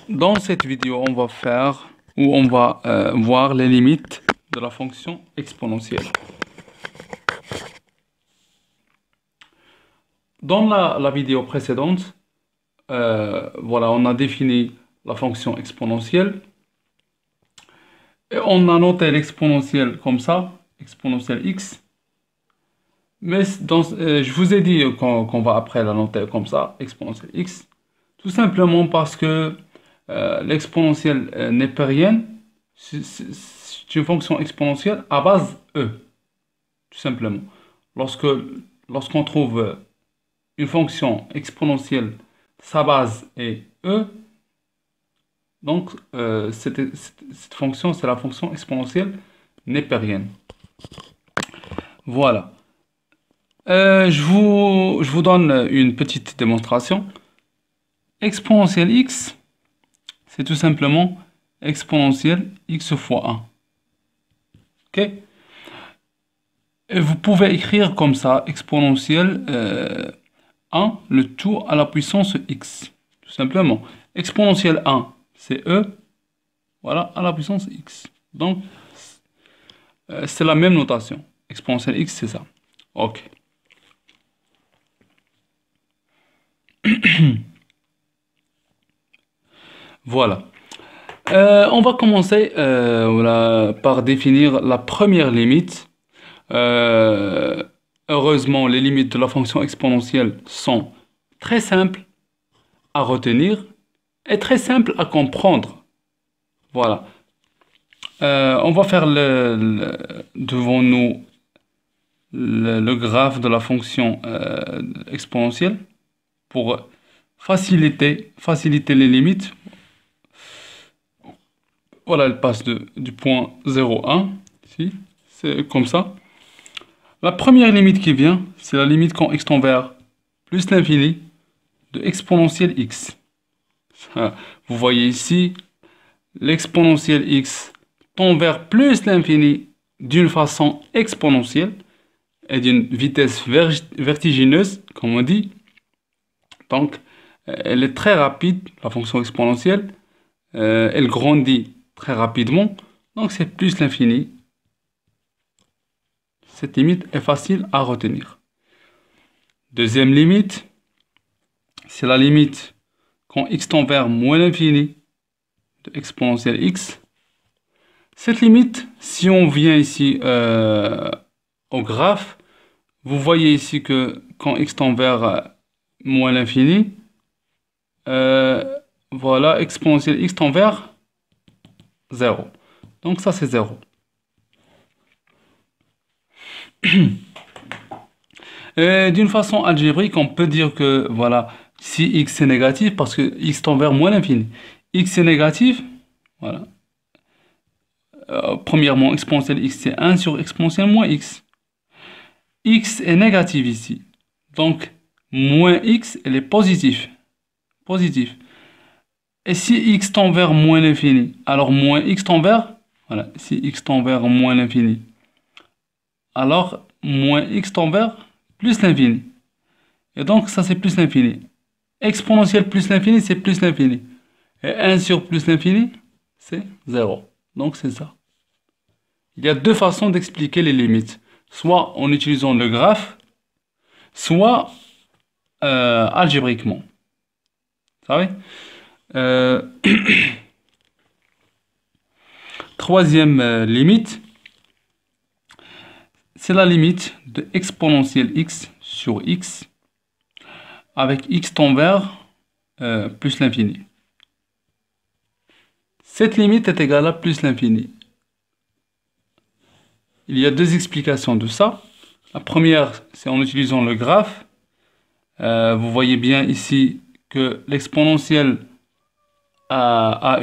Dans cette vidéo, on va voir les limites de la fonction exponentielle. Dans la vidéo précédente, voilà, on a défini la fonction exponentielle et on a noté l'exponentielle comme ça, exponentielle x. Mais je vous ai dit qu'on va après la noter comme ça, exponentielle x, tout simplement parce que l'exponentielle népérienne, c'est une fonction exponentielle à base e, tout simplement. Lorsqu'on trouve une fonction exponentielle, sa base est e, donc cette fonction, c'est la fonction exponentielle népérienne. Voilà. Je vous donne une petite démonstration. Exponentielle x, c'est tout simplement exponentielle x fois 1. Ok? Et vous pouvez écrire comme ça, exponentielle 1, le tout à la puissance x. Tout simplement. Exponentielle 1, c'est e, voilà, à la puissance x. Donc, c'est la même notation. Exponentielle x, c'est ça. Ok. Voilà. On va commencer voilà, par définir la première limite. Heureusement, les limites de la fonction exponentielle sont très simples à retenir et très simples à comprendre. Voilà. On va faire devant nous le graphe de la fonction exponentielle pour faciliter les limites. Voilà, elle passe du point 0,1, ici, c'est comme ça. La première limite qui vient, c'est la limite quand x tend vers plus l'infini de exponentielle x. Vous voyez ici, l'exponentielle x tend vers plus l'infini d'une façon exponentielle et d'une vitesse vertigineuse, comme on dit. Donc, elle est très rapide, la fonction exponentielle. Elle grandit très rapidement, donc c'est plus l'infini. Cette limite est facile à retenir. Deuxième limite, c'est la limite quand x tend vers moins l'infini de exponentielle x. Cette limite, si on vient ici au graphe, vous voyez ici que quand x tend vers moins l'infini, voilà, exponentielle x tend vers 0. Donc ça c'est 0. D'une façon algébrique, on peut dire que voilà, si x est négatif, parce que x tend vers moins l'infini, x est négatif, voilà. Premièrement, exponentielle x c'est 1 sur exponentielle moins x. X est négatif ici. Donc, moins x, elle est positive. Positif. Et si x tend vers moins l'infini, alors moins x tend vers, voilà, si x tend vers moins l'infini, alors moins x tend vers plus l'infini. Et donc, ça, c'est plus l'infini. Exponentielle plus l'infini, c'est plus l'infini. Et 1 sur plus l'infini, c'est 0. Donc, c'est ça. Il y a deux façons d'expliquer les limites. Soit en utilisant le graphe, soit algébriquement. Vous savez? Troisième limite, c'est la limite de exponentielle x sur x avec x tend vers plus l'infini. Cette limite est égale à plus l'infini. Il y a deux explications de ça. La première, c'est en utilisant le graphe. Vous voyez bien ici que l'exponentielle a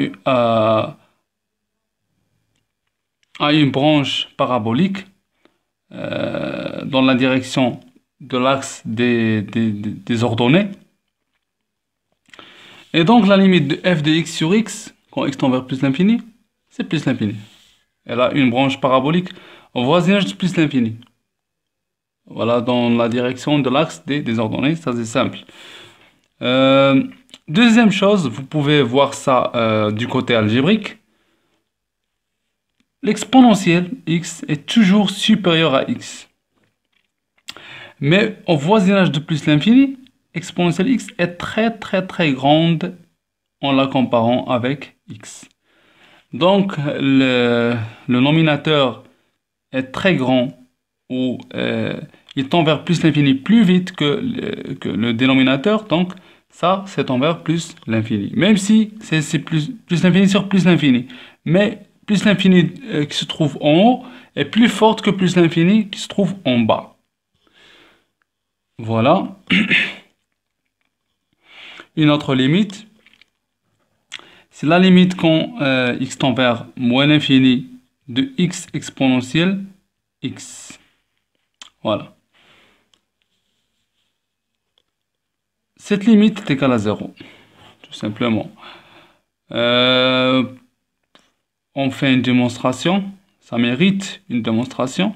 une branche parabolique dans la direction de l'axe des ordonnées. Et donc la limite de f de x sur x, quand x tend vers plus l'infini, c'est plus l'infini. Elle a une branche parabolique au voisinage de plus l'infini. Voilà, dans la direction de l'axe des ordonnées, ça c'est simple. Deuxième chose, vous pouvez voir ça du côté algébrique. L'exponentielle x est toujours supérieur à x. Mais au voisinage de plus l'infini, exponentielle x est très grande en la comparant avec x. Donc le nominateur est très grand ou il tend vers plus l'infini plus vite que le dénominateur. Donc ça, c'est tend vers plus l'infini. Même si c'est plus l'infini sur plus l'infini. Mais plus l'infini qui se trouve en haut est plus forte que plus l'infini qui se trouve en bas. Voilà. Une autre limite, c'est la limite quand x tend vers moins l'infini de x exponentielle x. Voilà. Cette limite est égale à 0, tout simplement. On fait une démonstration, ça mérite une démonstration.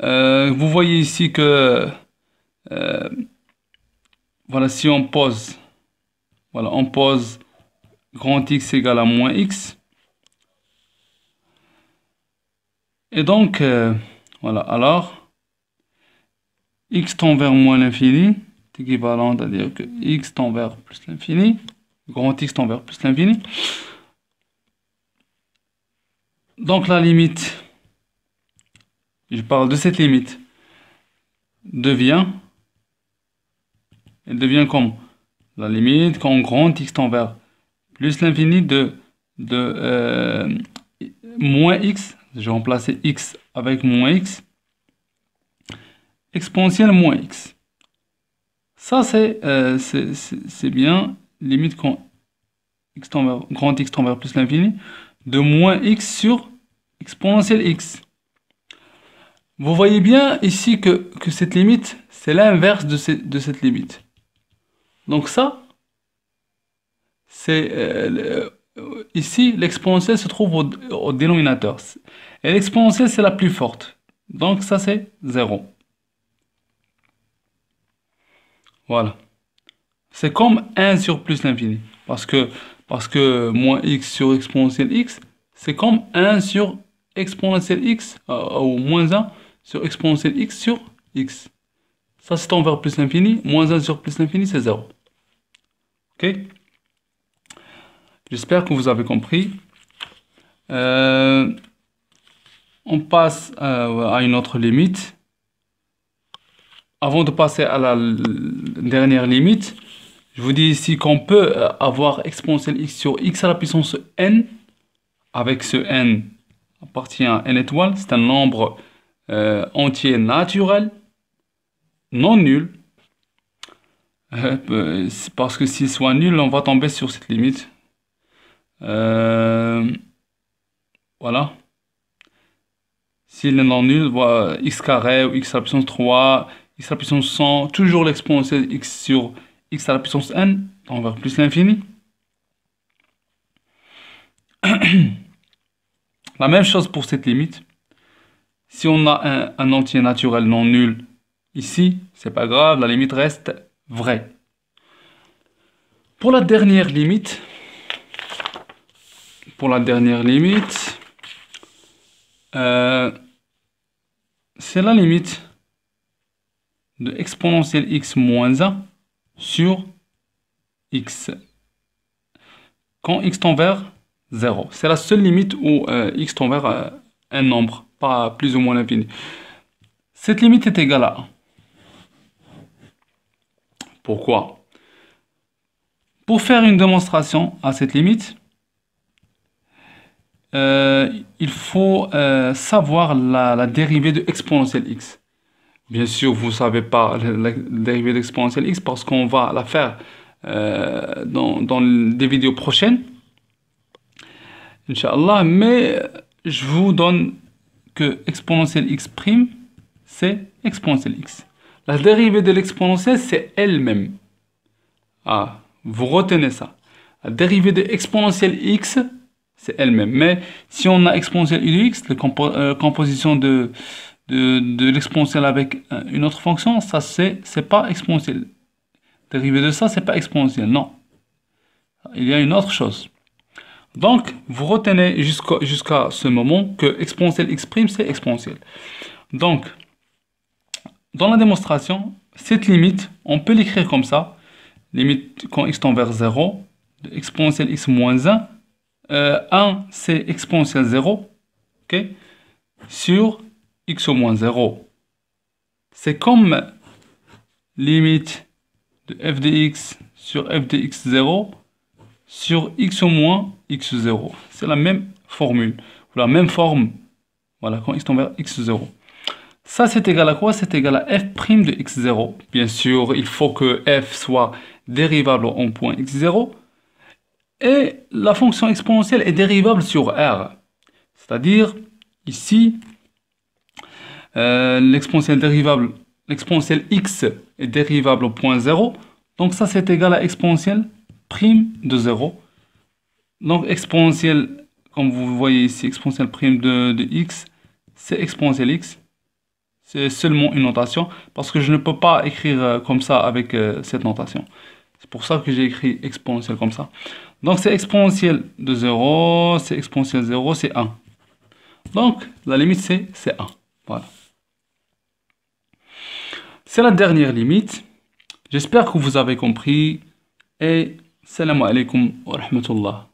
Vous voyez ici que voilà, si on pose, voilà, on pose grand X égale à moins X. Et donc, voilà, alors, X tend vers moins l'infini, c'est équivalent à dire que X tend vers plus l'infini, grand X tend vers plus l'infini. Donc la limite, je parle de cette limite, elle devient comme la limite quand grand X tend vers plus l'infini de moins X, je vais remplacer X avec moins X, exponentielle moins X. Ça c'est bien limite quand X tend vers, grand X tend vers plus l'infini de moins X sur exponentielle X. Vous voyez bien ici que cette limite, c'est l'inverse de cette limite. Donc ça, c'est ici, l'exponentielle se trouve au dénominateur. Et l'exponentielle, c'est la plus forte. Donc ça, c'est 0. Voilà. C'est comme 1 sur plus l'infini. Parce que moins x sur exponentielle x, c'est comme 1 sur exponentielle x, ou moins 1 sur exponentielle x sur x. Ça, c'est tend vers plus l'infini. Moins 1 sur plus l'infini, c'est 0. Ok? J'espère que vous avez compris. On passe à une autre limite. Avant de passer à la dernière limite, je vous dis ici qu'on peut avoir exponentielle x sur x à la puissance n. Avec ce n appartient à n étoile. C'est un nombre entier naturel, non nul. Parce que s'il soit nul, on va tomber sur cette limite. Voilà. S'il est non nul, voilà, x carré ou x à la puissance 3, x à la puissance 100, toujours l'exponentielle x sur x à la puissance n, on vers plus l'infini. La même chose pour cette limite. Si on a un entier naturel non nul ici, c'est pas grave, la limite reste vraie. Pour la dernière limite, c'est la limite de exponentielle x moins 1 sur x quand x tend vers 0. C'est la seule limite où x tend vers un nombre, pas plus ou moins l'infini. Cette limite est égale à 1. Pourquoi? Pour faire une démonstration à cette limite, il faut savoir la dérivée de exponentielle x. Bien sûr, vous ne savez pas la dérivée d'exponentielle x parce qu'on va la faire dans des vidéos prochaines. Inch'Allah, mais je vous donne que exponentielle x', c'est exponentielle x. La dérivée de l'exponentielle, c'est elle-même. Ah, vous retenez ça. La dérivée de exponentielle x, c'est elle-même. Mais si on a exponentielle u de x, la composition de de l'exponentielle avec une autre fonction, ça c'est pas exponentiel. Dérivé de ça, c'est pas exponentiel, non. Il y a une autre chose. Donc, vous retenez jusqu'à ce moment que exponentielle x', c'est exponentielle. Donc, dans la démonstration, cette limite, on peut l'écrire comme ça. Limite quand x tend vers 0, de exponentielle x moins 1. 1, c'est exponentielle 0, ok, sur x au moins 0. C'est comme limite de f de x sur f de x0 sur x au moins x0. C'est la même formule, ou la même forme, voilà, quand x tend vers x0. Ça, c'est égal à quoi? C'est égal à f' de x0. Bien sûr, il faut que f soit dérivable en point x0. Et la fonction exponentielle est dérivable sur R. C'est-à-dire, ici, l'exponentielle x est dérivable au point 0. Donc ça, c'est égal à exponentielle prime de 0. Donc exponentielle, comme vous voyez ici, exponentielle prime de x, c'est exponentielle x. C'est seulement une notation, parce que je ne peux pas écrire comme ça avec cette notation. C'est pour ça que j'ai écrit exponentielle comme ça. Donc c'est exponentielle de 0, c'est exponentielle 0, c'est 1. Donc la limite c'est 1. Voilà. C'est la dernière limite. J'espère que vous avez compris. Et salam alaikum wa rahmatullah.